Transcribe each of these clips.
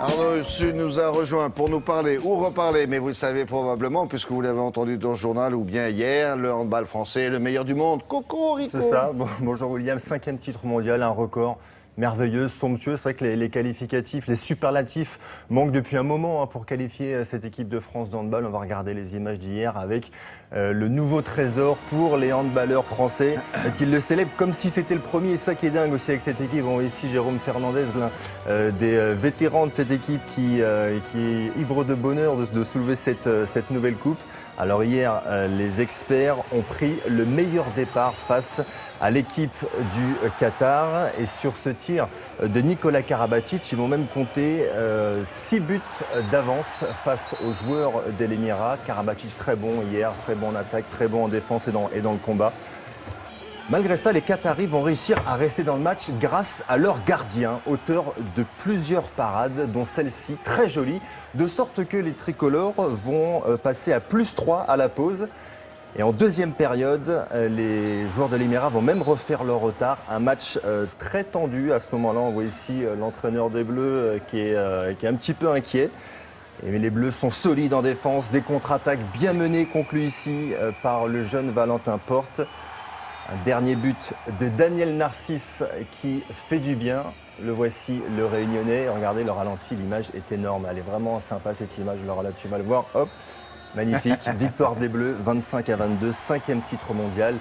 Arnaud Su nous a rejoint pour nous parler ou reparler, mais vous le savez probablement, puisque vous l'avez entendu dans le journal ou bien hier, le handball français est le meilleur du monde. Coco, Rico. C'est ça. Bonjour William, 5e titre mondial, un record merveilleux, somptueux. C'est vrai que les qualificatifs, les superlatifs manquent depuis un moment pour qualifier cette équipe de France de handball. On va regarder les images d'hier avec le nouveau trésor pour les handballeurs français qui le célèbrent comme si c'était le premier. Et ça qui est dingue aussi avec cette équipe. On voit ici Jérôme Fernandez, l'un des vétérans de cette équipe qui est ivre de bonheur de soulever cette nouvelle coupe. Alors hier, les experts ont pris le meilleur départ face à l'équipe du Qatar. Et sur ce tir de Nikola Karabatic, ils vont même compter 6 buts d'avance face aux joueurs de l'Émirat. Karabatic très bon hier, très bon en attaque, très bon en défense et dans le combat. Malgré ça, les Qataris vont réussir à rester dans le match grâce à leur gardien, auteur de plusieurs parades, dont celle-ci très jolie, de sorte que les tricolores vont passer à +3 à la pause. Et en deuxième période, les joueurs de l'Émirat vont même refaire leur retard. Un match très tendu à ce moment-là. On voit ici l'entraîneur des Bleus qui est un petit peu inquiet. Et les Bleus sont solides en défense. Des contre-attaques bien menées conclues ici par le jeune Valentin Porte. Un dernier but de Daniel Narcisse qui fait du bien. Le voici, le Réunionnais. Regardez le ralenti, l'image est énorme. Elle est vraiment sympa cette image. Alors là, tu vas le voir. Hop. Magnifique, victoire des Bleus, 25-22, 5e titre mondial.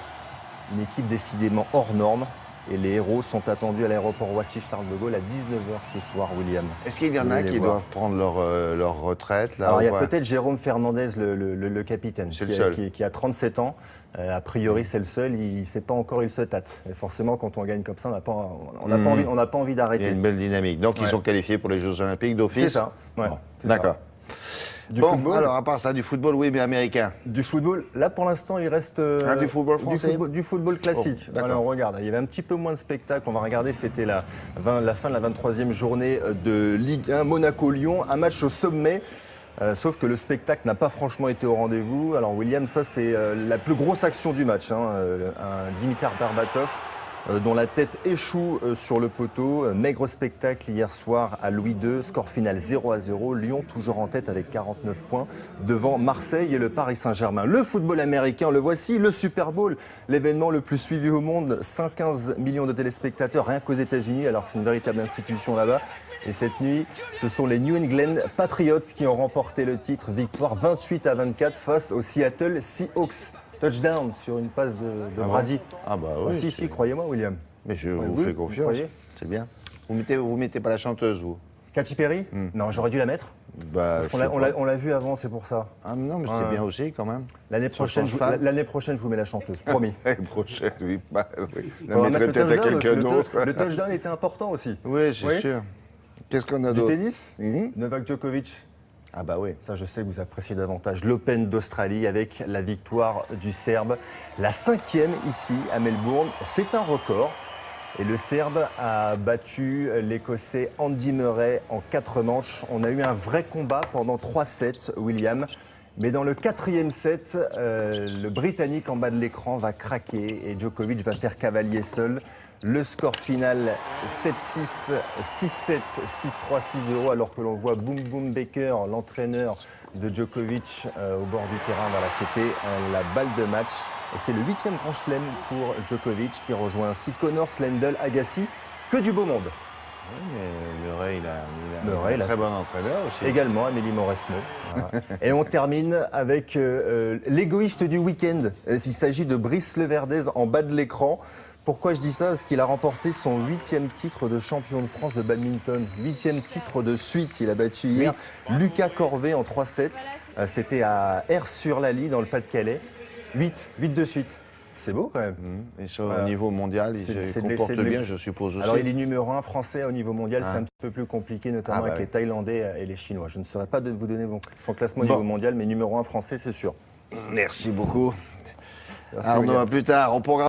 Une équipe décidément hors norme. Et les héros sont attendus à l'aéroport Roissy-Charles de Gaulle à 19h ce soir, William. Est-ce qu'il y en a qui doivent prendre leur retraite là? Alors il y a peut-être Jérôme Fernandez, le capitaine, qui a 37 ans. A priori, c'est le seul, il ne sait pas encore, il se tâte. Et forcément, quand on gagne comme ça, on n'a pas envie d'arrêter. Il y a une belle dynamique. Donc ils sont qualifiés pour les Jeux Olympiques d'office? C'est ça, ouais. Bon, d'accord. Du football. Alors à part ça, du football, oui, mais américain. Du football, là pour l'instant, il reste du football français, du football classique. Oh, alors on regarde, il y avait un petit peu moins de spectacles. On va regarder, c'était la fin de la 23e journée de Ligue 1 Monaco-Lyon, un match au sommet. Sauf que le spectacle n'a pas franchement été au rendez-vous. Alors William, ça c'est la plus grosse action du match. Un Dimitar Berbatov dont la tête échoue sur le poteau. Maigre spectacle hier soir à Louis II. Score final 0-0. Lyon toujours en tête avec 49 points devant Marseille et le Paris Saint-Germain. Le football américain, le voici. Le Super Bowl, l'événement le plus suivi au monde. 115 millions de téléspectateurs rien qu'aux États-Unis. Alors c'est une véritable institution là-bas. Et cette nuit, ce sont les New England Patriots qui ont remporté le titre. Victoire 28-24 face aux Seattle Seahawks. Touchdown sur une passe de Brady. Ah bah oui. Si, croyez-moi, William. Mais je vous fais confiance. C'est bien. Vous mettez pas la chanteuse, vous? Katy Perry? Non, j'aurais dû la mettre. Bah, on l'a vu avant, c'est pour ça. Ah non, mais c'était bien aussi quand même. L'année prochaine, je vous mets la chanteuse, promis. L'année prochaine, oui. Bah, oui. On mettrait peut-être à quelqu'un d'autre. Le touchdown était important aussi. Oui, c'est sûr. Qu'est-ce qu'on a d'autre? Du tennis? Novak Djokovic. Ah bah oui. Ça, je sais que vous appréciez davantage l'Open d'Australie avec la victoire du Serbe. La 5e ici à Melbourne, c'est un record. Et le Serbe a battu l'Écossais Andy Murray en 4 manches. On a eu un vrai combat pendant 3 sets, William. Mais dans le 4e set, le Britannique en bas de l'écran va craquer et Djokovic va faire cavalier seul. Le score final 7-6, 6-7, 6-3, 6-0, alors que l'on voit Boom Boom Baker, l'entraîneur de Djokovic au bord du terrain. Voilà, c'était la balle de match. Et c'est le 8e grand chelem pour Djokovic qui rejoint ainsi Connors, Lendl, Agassi. Que du beau monde. Oui, mais Murray, il a un très bon entraîneur aussi. Également, Amélie Mauresmo. Voilà. Et on termine avec l'égoïste du week-end. Il s'agit de Brice Leverdez en bas de l'écran. Pourquoi je dis ça? Parce qu'il a remporté son 8e titre de champion de France de badminton. 8e titre de suite. Il a battu hier Lucas Corvet en 3-7. C'était à Aire-sur-l'Allie dans le Pas-de-Calais. 8 de suite. C'est beau quand même. Et sur le niveau mondial, il se comporte bien, je suppose aussi. Alors il est numéro 1 français au niveau mondial, c'est un peu plus compliqué, notamment avec les Thaïlandais et les Chinois. Je ne saurais pas vous donner son classement au niveau mondial, mais numéro 1 français, c'est sûr. Merci beaucoup. Merci, Arnaud, à plus tard.